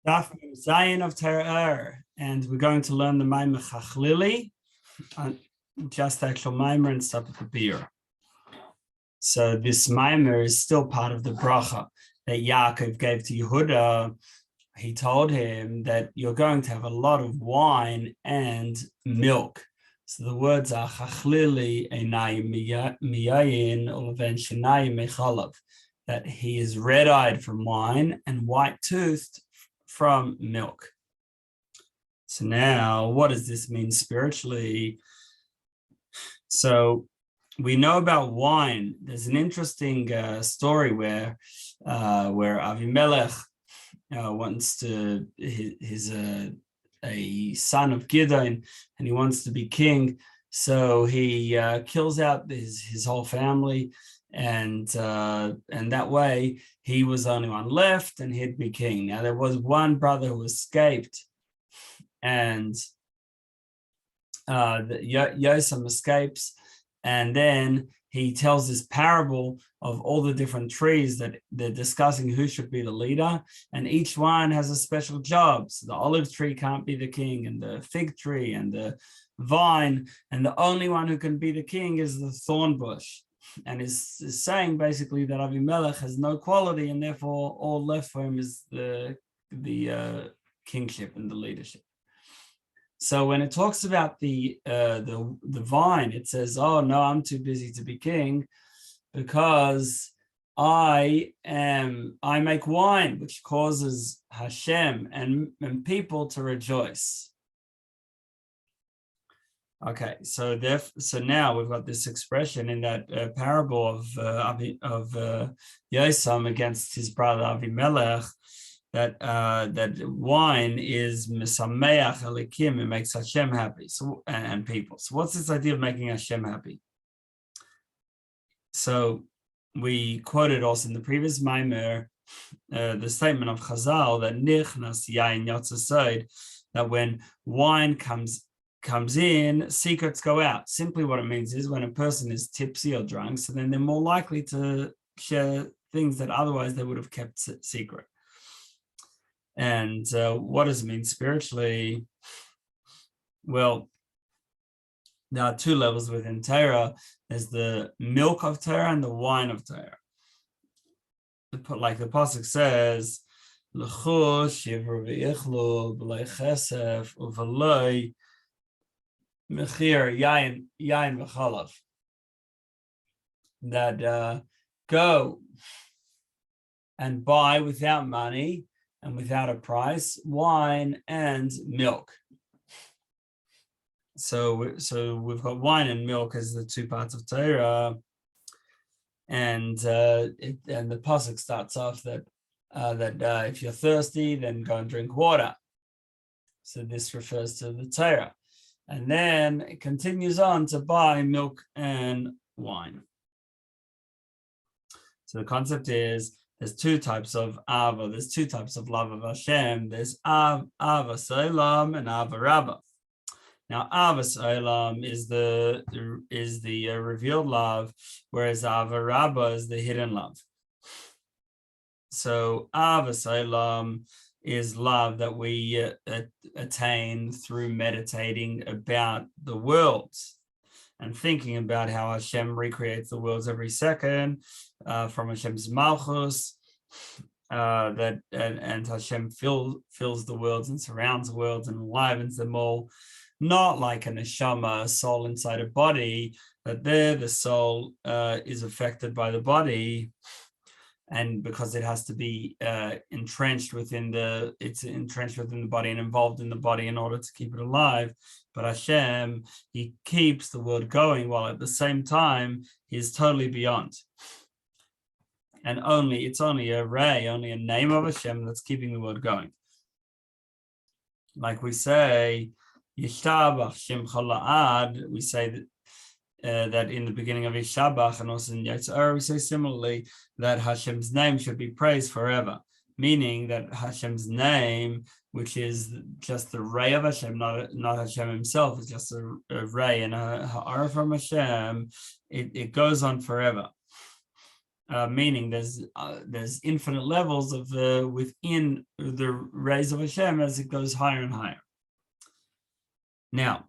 Daf Zion of Torah, and we're going to learn the mimer Chachlili, just actual mimer and stop at the beer. So this mimer is still part of the bracha that Yaakov gave to Yehuda. He told him that you're going to have a lot of wine and milk. So the words are Chachlili einayim miyin uleven shinayim mechalav, that he is red-eyed from wine and white-toothed from milk. So now, what does this mean spiritually? So we know about wine. There's an interesting story where Avimelech wants to, he's a son of Gideon, and he wants to be king. So he kills out his whole family, and that way he was the only one left, and he'd be king. Now there was one brother who escaped, and Yosem escapes, and then he tells this parable of all the different trees that they're discussing who should be the leader, and each one has a special job. So the olive tree can't be the king, and the fig tree and the vine, and the only one who can be the king is the thorn bush. And is saying basically that Avimelech has no quality, and therefore all left for him is the kingship and the leadership. So when it talks about the vine, it says, "Oh no, I'm too busy to be king, because I make wine, which causes Hashem and people to rejoice." Okay, so now we've got this expression in that parable of Yosem against his brother Avimelech, that wine is mesameach elikim, it makes Hashem happy, so and people. So what's this idea of making Hashem happy? So we quoted also in the previous mimer the statement of Chazal that nichnas yain yotzasod, that when wine comes in, secrets go out. Simply what it means is when a person is tipsy or drunk, so then they're more likely to share things that otherwise they would have kept secret. And what does it mean spiritually? Well, there are two levels within Torah. There's the milk of Torah and the wine of Torah. Like the pasuk says, "L'chu shivru v'yichlu b'lei chesef u'v'lei mechir yain v'chalav," that go and buy without money and without a price wine and milk. So we've got wine and milk as the two parts of Torah, and the pasuk starts off that if you're thirsty, then go and drink water. So this refers to the Torah. And then it continues on to buy milk and wine. So the concept is there's two types of Ahava. There's two types of love of Hashem. There's Ahava Olam and Ahava Rabba. Now Ahava Olam is the revealed love, whereas Ahava Rabba is the hidden love. So Ahava Olam is love that we attain through meditating about the worlds and thinking about how Hashem recreates the worlds every second from Hashem's malchus, and Hashem fills the worlds and surrounds the worlds and enlivens them all, not like a neshama, a soul inside a body, that there the soul is affected by the body, and because it has to be entrenched within the body and involved in the body in order to keep it alive. But Hashem, he keeps the world going while at the same time he's totally beyond. And it's only a ray, only a name of Hashem that's keeping the world going. Like we say, Yishtabach Shem Chola'ad, we say that that in the beginning of Yishabach and also in Yetzirah, we say similarly that Hashem's name should be praised forever, meaning that Hashem's name, which is just the ray of Hashem, not Hashem himself, it's just a ray and a ha'ara from Hashem, it goes on forever. meaning there's infinite levels of within the rays of Hashem as it goes higher and higher. Now,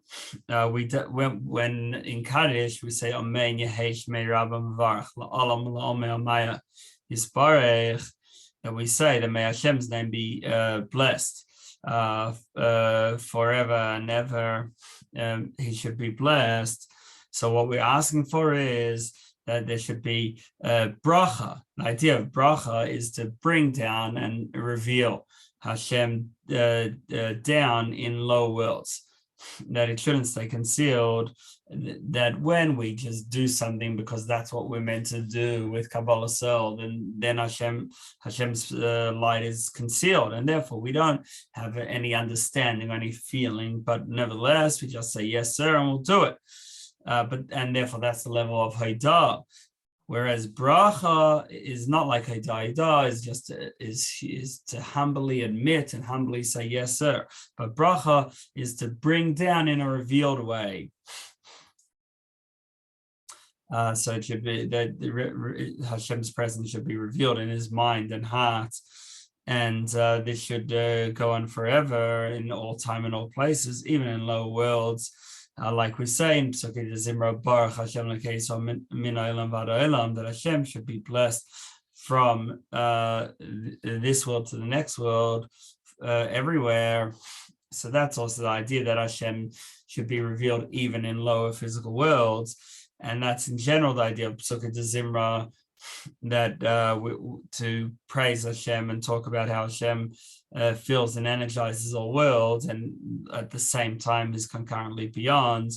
when in Kaddish we say Amen Yehesh Me Rabba Mavarach La'olam La'omei Amaya Yisbarech, that we say that may Hashem's name be blessed forever and ever. He should be blessed. So what we're asking for is that there should be bracha. The idea of bracha is to bring down and reveal Hashem down in low worlds, that it shouldn't stay concealed, that when we just do something because that's what we're meant to do with Kabbalah Soul, then Hashem's light is concealed, and therefore we don't have any understanding or any feeling, but nevertheless we just say yes sir and we'll do it. And therefore that's the level of Haidah. Whereas bracha is not like Haidah. Haidah is just is to humbly admit and humbly say yes sir. But bracha is to bring down in a revealed way. So it should be that Hashem's presence should be revealed in his mind and heart, and this should go on forever in all time and all places, even in low worlds. Like we say in Psukim Zimra, Baruch Hashem L'Keiso Min Olam V'ad Olam, that Hashem should be blessed from this world to the next world, everywhere. So that's also the idea that Hashem should be revealed even in lower physical worlds, and that's in general the idea of Psukim Zimra, that to praise Hashem and talk about how Hashem fills and energizes all worlds, and at the same time is concurrently beyond.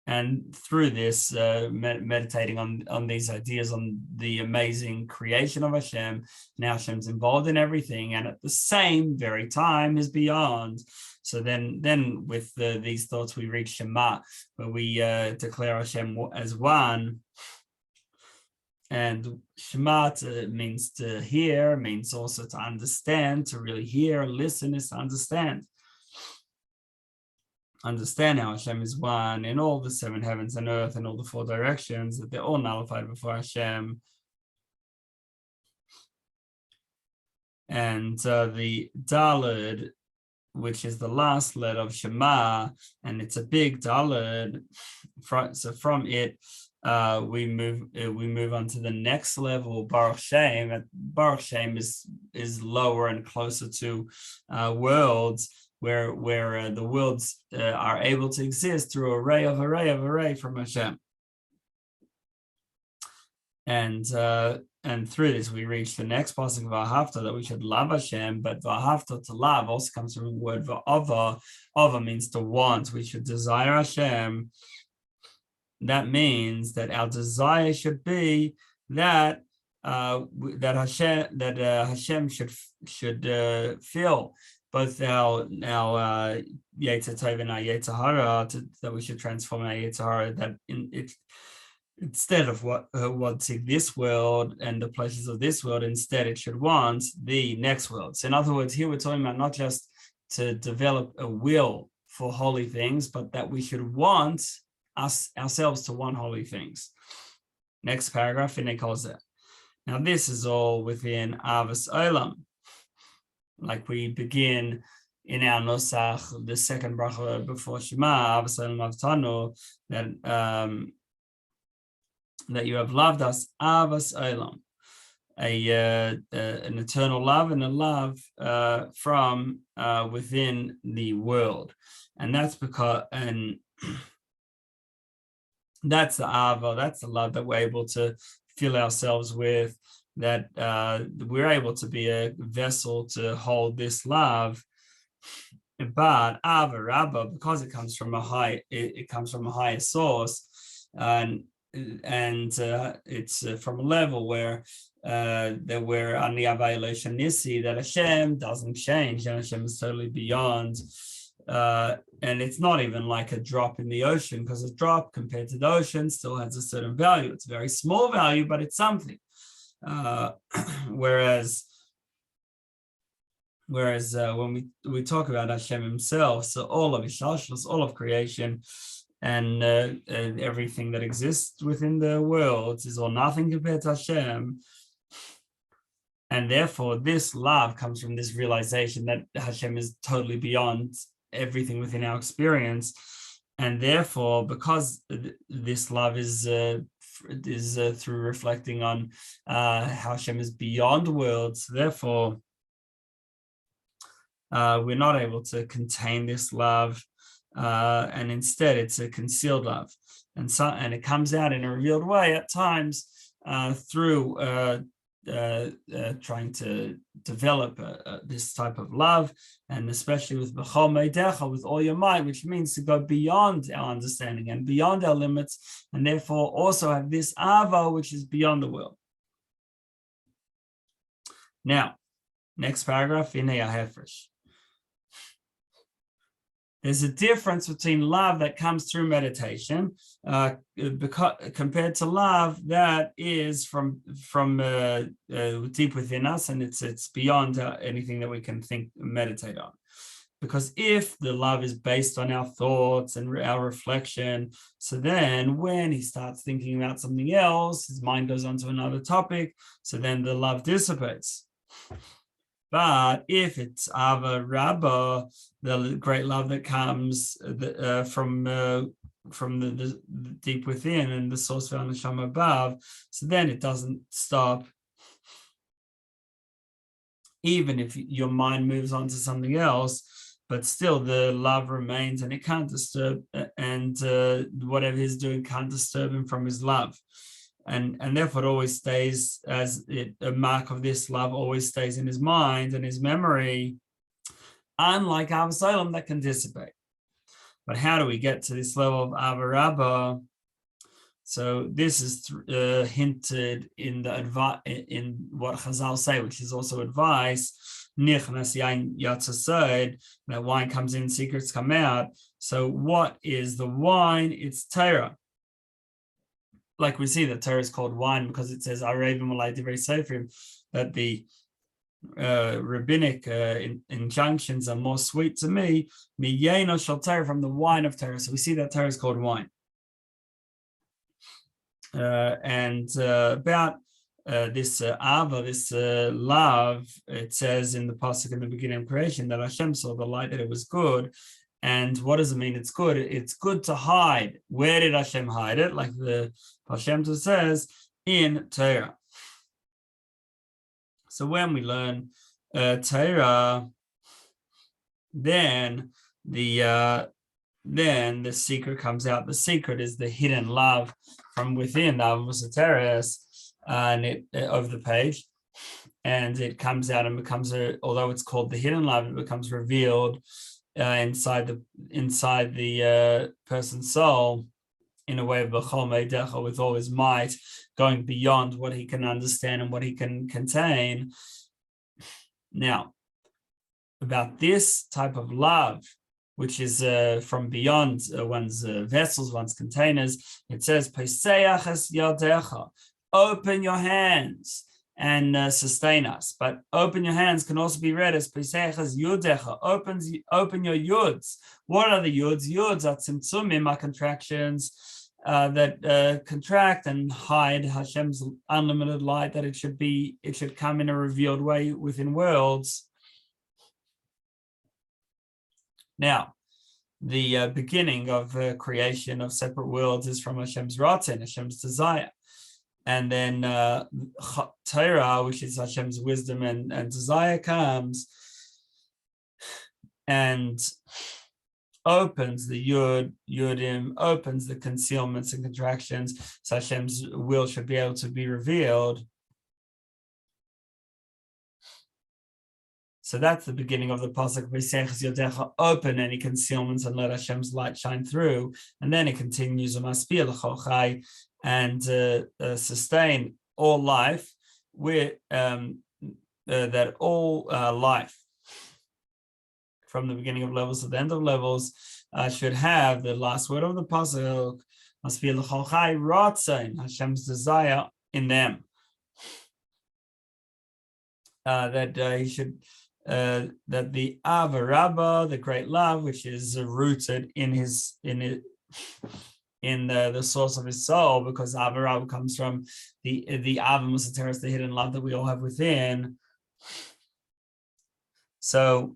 And through this, meditating on these ideas, on the amazing creation of Hashem, now Hashem's involved in everything, and at the same very time is beyond. So then with these thoughts we reach Shema, where we declare Hashem as one. And Shema means to hear, means also to understand. To really hear, listen is to understand. Understand how Hashem is one in all the seven heavens and earth and all the four directions, that they're all nullified before Hashem. And the Daled, which is the last letter of Shema, and it's a big Daled. So from it, we move on to the next level, Baruch Shem. Baruch Shem is lower and closer to worlds, where the worlds are able to exist through array from Hashem. And through this we reach the next pasuk of Ahavta, that we should love Hashem. But Ahavta, to love, also comes from the word Va'ava. Ava means to want. We should desire Hashem. That means that our desire should be that Hashem should fill both our Yetzer Tov and our Yetzer Hara, that we should transform our Yetzer Hara, that instead of wanting this world and the pleasures of this world, instead it should want the next world. So in other words, here we're talking about not just to develop a will for holy things, but that we should want ourselves to want holy things. Next paragraph, and it calls it. Now this is all within Ahavas Olam. Like we begin in our Nusach, the second bracha before Shema, Ahavas Olam Avtanu, that you have loved us, Ahavas Olam, an eternal love and a love from within the world. And that's because, and that's the Ahava, that's the love that we're able to fill ourselves with, that we're able to be a vessel to hold this love. But Ahava Rabbah, because it comes from a higher source, and it's from a level where that we're on the Availation Nisi, that Hashem doesn't change, and Hashem is totally beyond. And it's not even like a drop in the ocean, because a drop compared to the ocean still has a certain value. It's a very small value, but it's something. Whereas when we talk about Hashem himself, so all of Hishashlos, all of creation, and everything that exists within the world is all nothing compared to Hashem. And therefore, this love comes from this realization that Hashem is totally beyond everything within our experience. And therefore, because this love is through reflecting on how Hashem is beyond worlds, therefore, we're not able to contain this love, and instead it's a concealed love. And it comes out in a revealed way at times through trying to develop this type of love, and especially with b'chol meidecha, with all your might, which means to go beyond our understanding and beyond our limits, and therefore also have this Ahava, which is beyond the world. Now, next paragraph, Hinei hahefresh. There's a difference between love that comes through meditation compared to love that is from deep within us, and it's beyond anything that we can think, meditate on. Because if the love is based on our thoughts and our reflection, so then when he starts thinking about something else, his mind goes on to another topic, so then the love dissipates. But if it's Ava Rabba, the great love that comes from the deep within and the source found in Neshama above, so then it doesn't stop. Even if your mind moves on to something else, but still the love remains, and it can't disturb, and whatever he's doing can't disturb him from his love. And therefore it always stays as a mark of this love always stays in his mind and his memory, unlike Ava that can dissipate. But how do we get to this level of Ava Rabba? So this is hinted in in what Chazal say, which is also advice. Nichnas yain yatzased, that wine comes in, secrets come out. So what is the wine? It's Torah. Like we see that Torah is called wine because it says that the rabbinic injunctions are more sweet to me, from the wine of Torah. So we see that Torah is called wine. About this Ahava, this love, it says in the pasuk in the beginning of creation that Hashem saw the light, that it was good. And what does it mean it's good? It's good to hide. Where did Hashem hide it? Like the Hashem says, in Torah. So when we learn Torah, then the secret comes out. The secret is the hidden love from within, the masoteret, and it over the page, and it comes out and becomes although it's called the hidden love, it becomes revealed inside the person's soul in a way of b'chol meidecha, with all his might, going beyond what he can understand and what he can contain. Now, about this type of love, which is from beyond one's vessels, one's containers, it says, "Peseach es yadecha," open your hands and sustain us. But open your hands can also be read as Peseach es yudecha, open your yuds. What are the yuds? Yuds are tzimtzumim, are contractions that contract and hide Hashem's unlimited light, that it should come in a revealed way within worlds. Now, the beginning of creation of separate worlds is from Hashem's ratzon, Hashem's desire. And then Torah, which is Hashem's wisdom and desire, comes and opens the yudim, opens the concealments and contractions, so Hashem's will should be able to be revealed. So that's the beginning of the pasuk. Open any concealments and let Hashem's light shine through. And then it continues and sustain all life with that all life from the beginning of levels to the end of levels should have the last word of the pasuk, Hashem's desire in them. That he should. That the Ava Rabba, the great love, which is rooted in in the source of his soul, because Ahava comes from the Ahava Masoteret, the hidden love that we all have within. So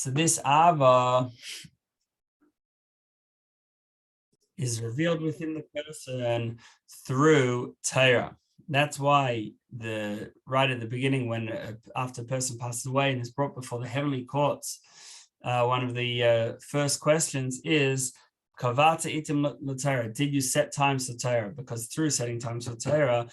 this Ahava is revealed within the person through Torah. That's why right at the beginning, when after a person passes away and is brought before the heavenly courts, one of the first questions is, Kavata itim l'Torah, did you set times for Torah? Because through setting times for Torah,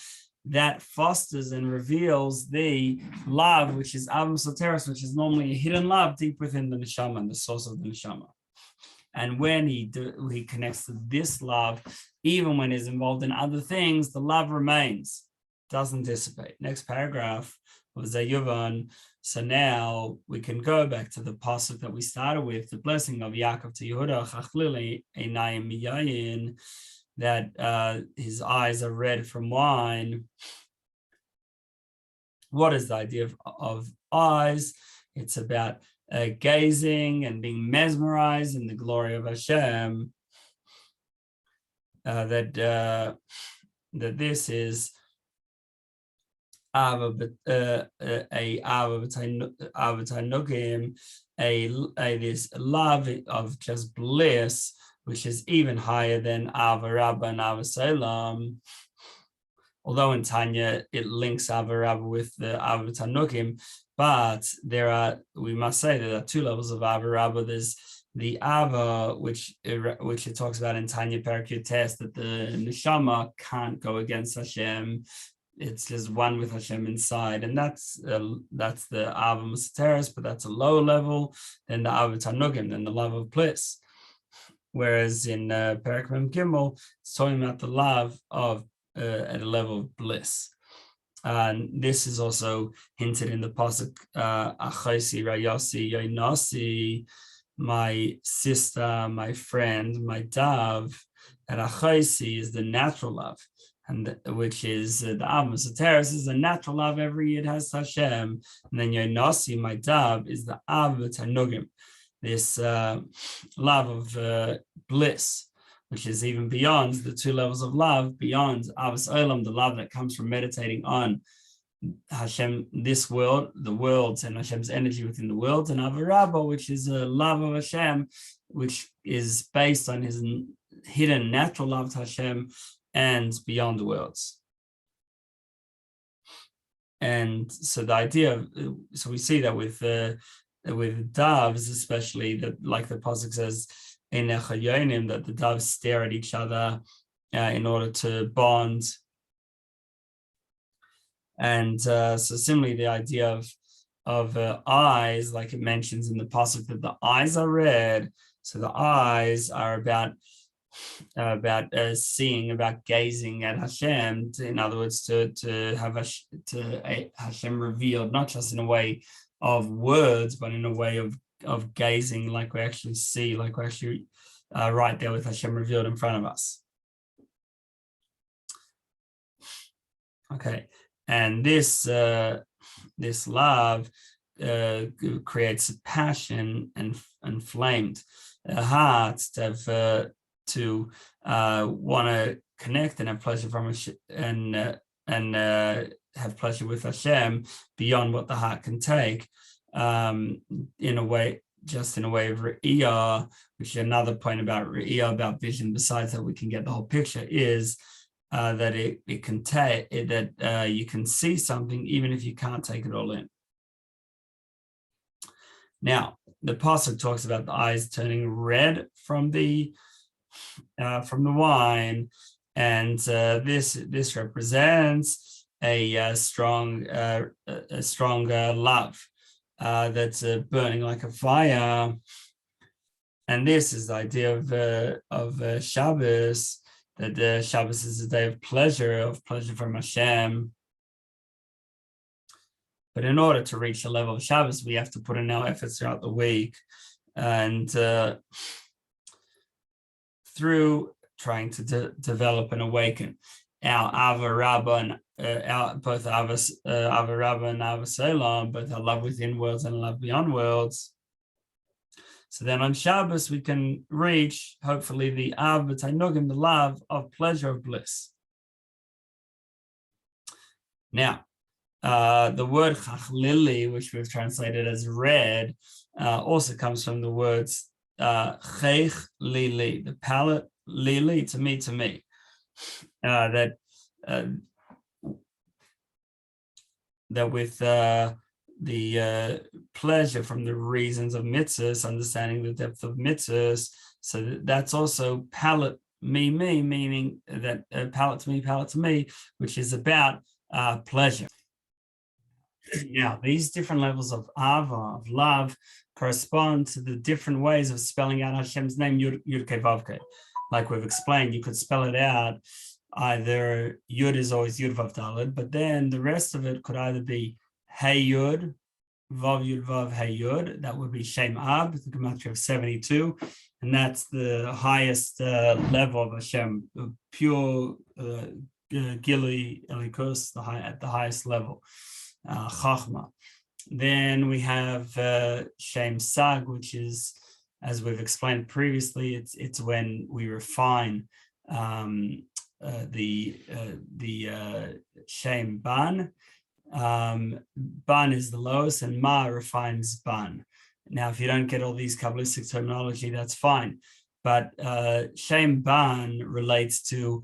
that fosters and reveals the love, which is Ahava Masoteret, which is normally a hidden love deep within the neshama and the source of the neshama. And when he connects to this love, even when he's involved in other things, the love remains, doesn't dissipate. Next paragraph, וזהו. So now we can go back to the pasuk that we started with, the blessing of Yaakov to Yehuda, חכלילי, עינים מיין, that his eyes are red from wine. What is the idea of eyes? It's about gazing and being mesmerized in the glory of Hashem. That this is Ahava, this love of just bliss, which is even higher than Ahava and Ahava. Although in Tanya it links Ahava with the Ahava Tanukim, but we must say there are two levels of Ahava. There's the Ahava, which it talks about in Tanya Parakut Test, that the neshama can't go against Hashem. It's just one with Hashem inside, and that's the Ahava Masoteret, but that's a lower level than the Ahava Tanugim, than the love of bliss. Whereas in Parak Mem Gimel, it's talking about the love of at a level of bliss. And this is also hinted in the pasuk, Achosi Rayasi Yoinasi, my sister, my friend, my dove. And Achosi is the natural love, and which is the Ahava Masoteret is a natural love every yid has to Hashem. And then Yoinasi, my dove, is the Ahava Tanugim, this love of bliss, which is even beyond the two levels of love, beyond Ahavas Olam, the love that comes from meditating on Hashem, this world, the worlds, and Hashem's energy within the worlds, and Ahava, which is a love of Hashem, which is based on his hidden natural love to Hashem and beyond the worlds. And so the idea so we see that with doves, especially, that like the pasuk says, that the doves stare at each other in order to bond. And so similarly, the idea of eyes, like it mentions in the pasuk, that the eyes are red. So the eyes are about seeing, about gazing at Hashem. In other words, to have Hashem revealed, not just in a way of words, but in a way of gazing, like we actually see, like we're actually right there with Hashem revealed in front of us. Okay, and this love creates passion and flamed hearts to want to connect and have pleasure from and have pleasure with Hashem beyond what the heart can take. In a way of Re'iyah, which is another point about Re'iyah, about vision, besides that we can get the whole picture, is that it can take that you can see something even if you can't take it all in. Now, the pasuk talks about the eyes turning red from the wine, and this represents a strong love that's burning like a fire. And this is the idea of Shabbos, that Shabbos is a day of pleasure from Hashem. But in order to reach the level of Shabbos, we have to put in our efforts throughout the week, and through trying to develop and awaken our Ahava and both Ahava Rabba and Ahava Selam, both our love within worlds and love beyond worlds. So then on Shabbos, we can reach, hopefully, the Ahavat Tainugim, the love of pleasure, of bliss. Now, the word chakhlili, which we've translated as red, also comes from the words chakhlili, the palate, lili, to me. That with the pleasure from the reasons of mitzvahs, understanding the depth of mitzvahs, so that's also palate, me, meaning that palate to me, which is about pleasure. Now, these different levels of Ahava, of love, correspond to the different ways of spelling out Hashem's name, Yud Kei Vav Kei. Like we've explained, you could spell it out, either Yud is always Yud Vav Daled, but then the rest of it could either be Hey Yud, Vav Yud, Hey Yud, that would be Shem Ab, the gematria of 72, and that's the highest level of Hashem, pure Gili Elikus, at the highest level. Chachma. Then we have Shem Sag, which is, as we've explained previously, it's when we refine the Shem Ban. Ban is the lowest, and Ma refines Ban. Now, if you don't get all these Kabbalistic terminology, that's fine. But Shem Ban relates to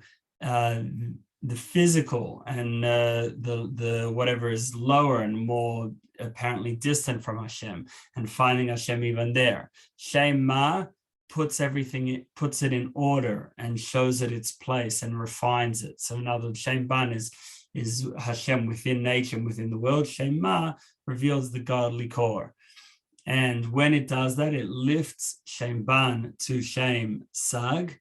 the physical and the whatever is lower and more apparently distant from Hashem, and finding Hashem even there. Shem Ma puts it in order and shows it its place and refines it. So in other words, Shem Ban is Hashem within nature and within the world. Shem Ma reveals the godly core. And when it does that, it lifts Shem Ban to Shem Sag,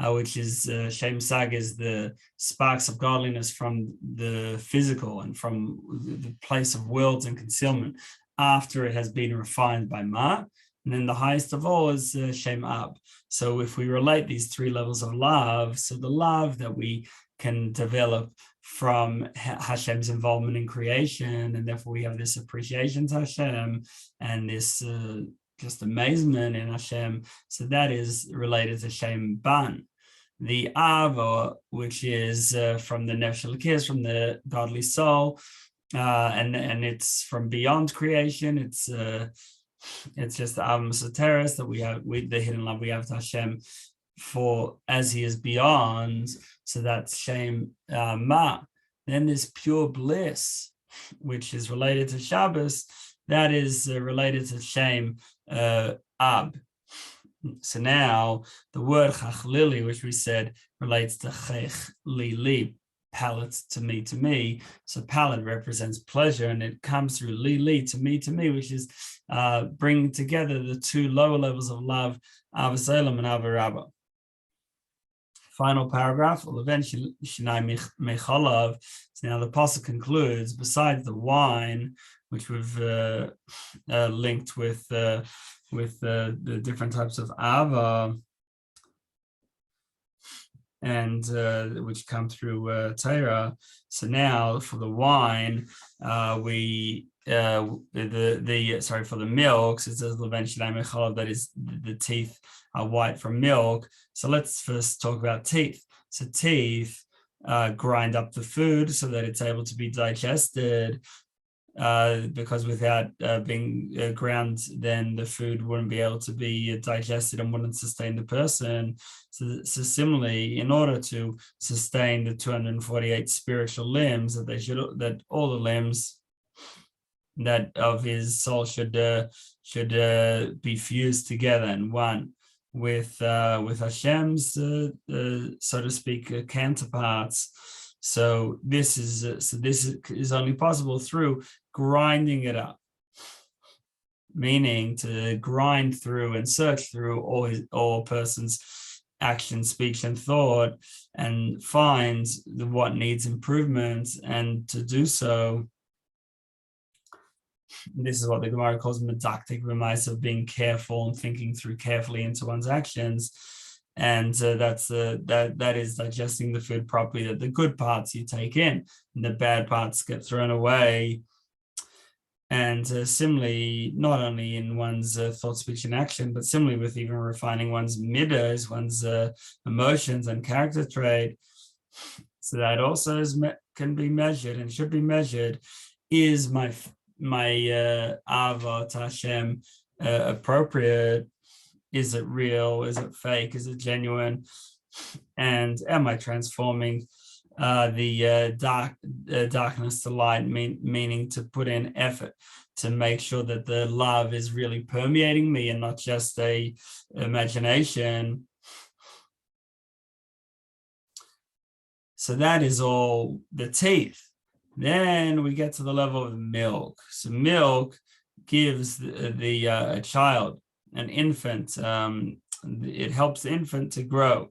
which is Shem Sag is the sparks of godliness from the physical and from the place of worlds and concealment after it has been refined by Ma. And then the highest of all is Shem Ab. So if we relate these three levels of love, so the love that we can develop from Hashem's involvement in creation, and therefore we have this appreciation to Hashem and this just amazement in Hashem. So that is related to Shem Ban. The Ahava, which is from the Nefesh Elokis, from the godly soul, and it's from beyond creation. It's just the Ahava Masoteret that we have, the hidden love we have to Hashem for as He is beyond. So that's Shem Ma. Then there's pure bliss, which is related to Shabbos. That is related to Shem Ab. So now the word chakhlili, which we said relates to chakhlili, palate to me. So palate represents pleasure, and it comes through li, to me, which is bringing together the two lower levels of love, Ahavas Olam and Ahavas Rabbah. Final paragraph, shinai mechalav. So now the pasuk concludes, besides the wine, which we've linked with the different types of Ahava, and which come through Torah. So now for the wine, for the milk, it says that is the teeth are white from milk. So let's first talk about teeth. So teeth grind up the food so that it's able to be digested, because without being ground, then the food wouldn't be able to be digested and wouldn't sustain the person. So similarly, in order to sustain the 248 spiritual limbs, that all the limbs that of his soul should be fused together in one with Hashem's so to speak counterparts. So this is only possible through grinding it up, meaning to grind through and search through all a person's action, speech, and thought, and find what needs improvement, and to do so. This is what the Gemara calls medaktik b'mais, of being careful and thinking through carefully into one's actions. And that is digesting the food properly, that the good parts you take in and the bad parts get thrown away. And similarly, not only in one's thought, speech, and action, but similarly with even refining one's midas, one's emotions and character trait, so that also can be measured and should be measured. Is my Ahava to Hashem appropriate? Is it real? Is it fake? Is it genuine? And am I transforming the darkness to light, meaning to put in effort to make sure that the love is really permeating me and not just a imagination. So that is all the teeth. Then we get to the level of milk. So milk gives a child, an infant, it helps the infant to grow.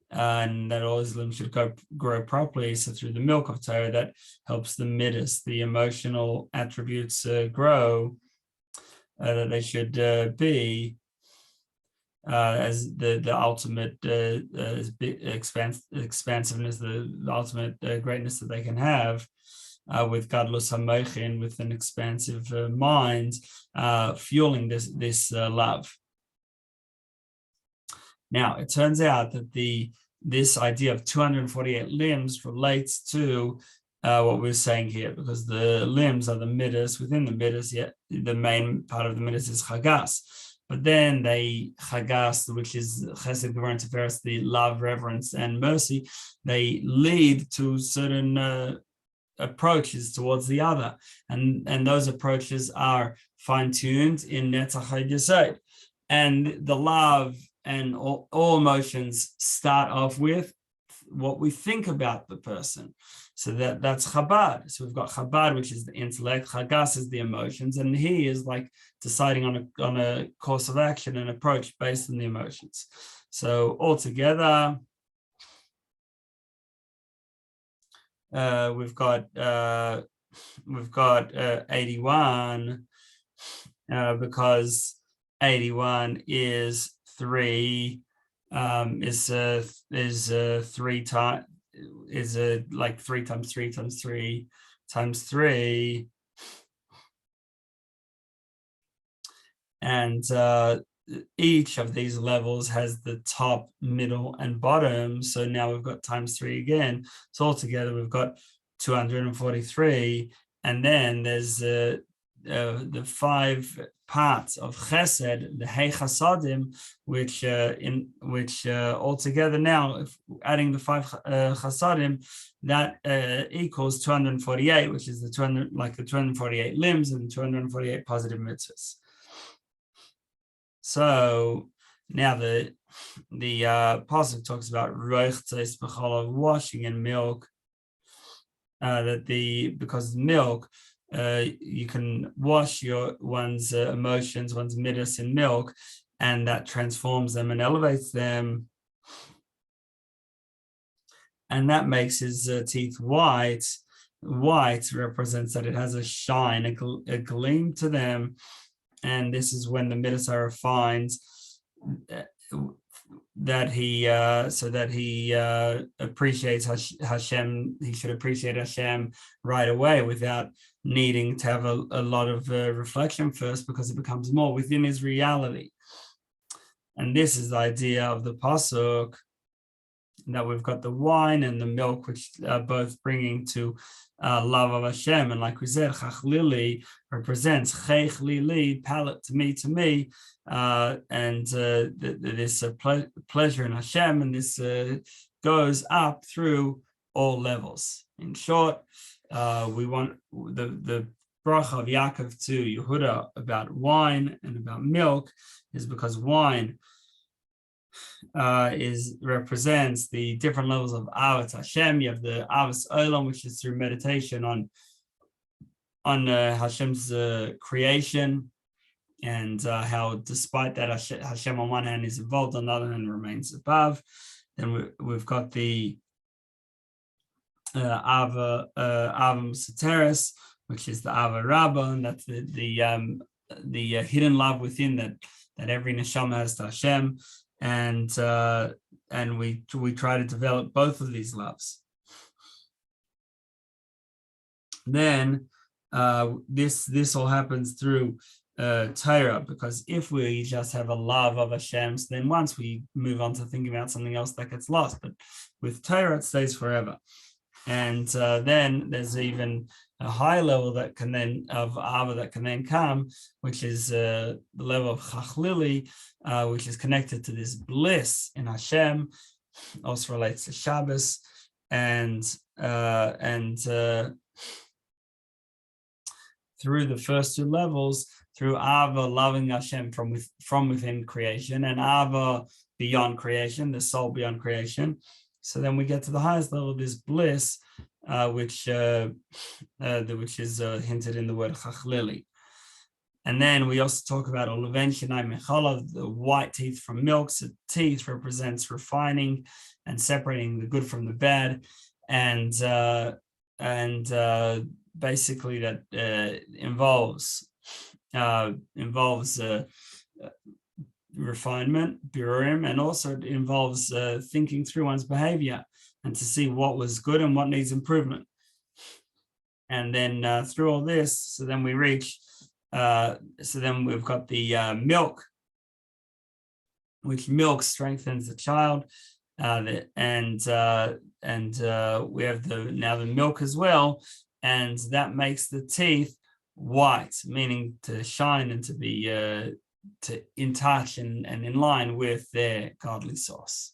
And that all Islam should grow properly. So through the milk of Torah, that helps the midas, the emotional attributes grow, that they should be as the ultimate expansiveness, the ultimate greatness that they can have with gadlus hamochin, with an expansive mind, fueling this love. Now, it turns out that this idea of 248 limbs relates to what we're saying here, because the limbs are the midas. Within the midas, yet the main part of the midas is chagas. But then they chagas, which is chesed, gevura, and tiferes, the love, reverence, and mercy, they lead to certain approaches towards the other. And those approaches are fine-tuned in netzach yesod. And the love and all emotions start off with what we think about the person. So that's Chabad. So we've got Chabad, which is the intellect, Chagas is the emotions, and he is like deciding on a course of action and approach based on the emotions. So altogether, we've got 81 because 81 is 3 is 3 times like 3 times 3 times 3 times 3, and each of these levels has the top, middle, and bottom. So now we've got times 3 again. So altogether we've got 243, and then there's the 5 parts of chesed, the hey chasadim, which altogether now, if adding the 5 chasadim, that equals 248, which is the 248 limbs and 248 positive mitzvahs. So now the pasuk talks about roichtes b'chalav, washing in milk. Because milk, you can wash one's emotions, one's midas in milk, and that transforms them and elevates them, and that makes his teeth white. White represents that it has a shine, a gleam to them, and this is when the midas are refined, that he appreciates Hashem. He should appreciate Hashem right away without needing to have a lot of reflection first, because it becomes more within his reality. And this is the idea of the pasuk, that we've got the wine and the milk, which are both bringing to love of Hashem. And like we said, Chakhlili represents Chakhlili, palate to me, and this pleasure in Hashem, and this goes up through all levels. In short, we want the bracha of Yaakov to Yehuda about wine and about milk is because wine represents the different levels of Ahavat Hashem. You have the Ahavas Olam, which is through meditation on Hashem's creation, and how despite that Hashem on one hand is involved, on the other hand remains above. Then we've got the Ahava Masoteret, which is the Ahava Rabbah, and that's the hidden love within that every neshama has to Hashem. And we try to develop both of these loves. Then this all happens through Torah, because if we just have a love of Hashem, then once we move on to thinking about something else, that gets lost. But with Torah, it stays forever. And then there's even a high level that can then of Ahava that can then come, which is the level of Chachlili, which is connected to this bliss in Hashem, also relates to Shabbos, and through the first two levels, through Ahava, loving Hashem from within creation, and Ahava beyond creation, the soul beyond creation. So then we get to the highest level of this bliss, which is hinted in the word chachlili. And then we also talk about the white teeth from milk. So teeth represents refining and separating the good from the bad, and basically that involves refinement, birurim, and also it involves thinking through one's behavior and to see what was good and what needs improvement. And then through all this, so then we reach, so then we've got the milk, which milk strengthens the child, and we have now the milk as well, and that makes the teeth white, meaning to shine and to be in touch and in line with their godly source.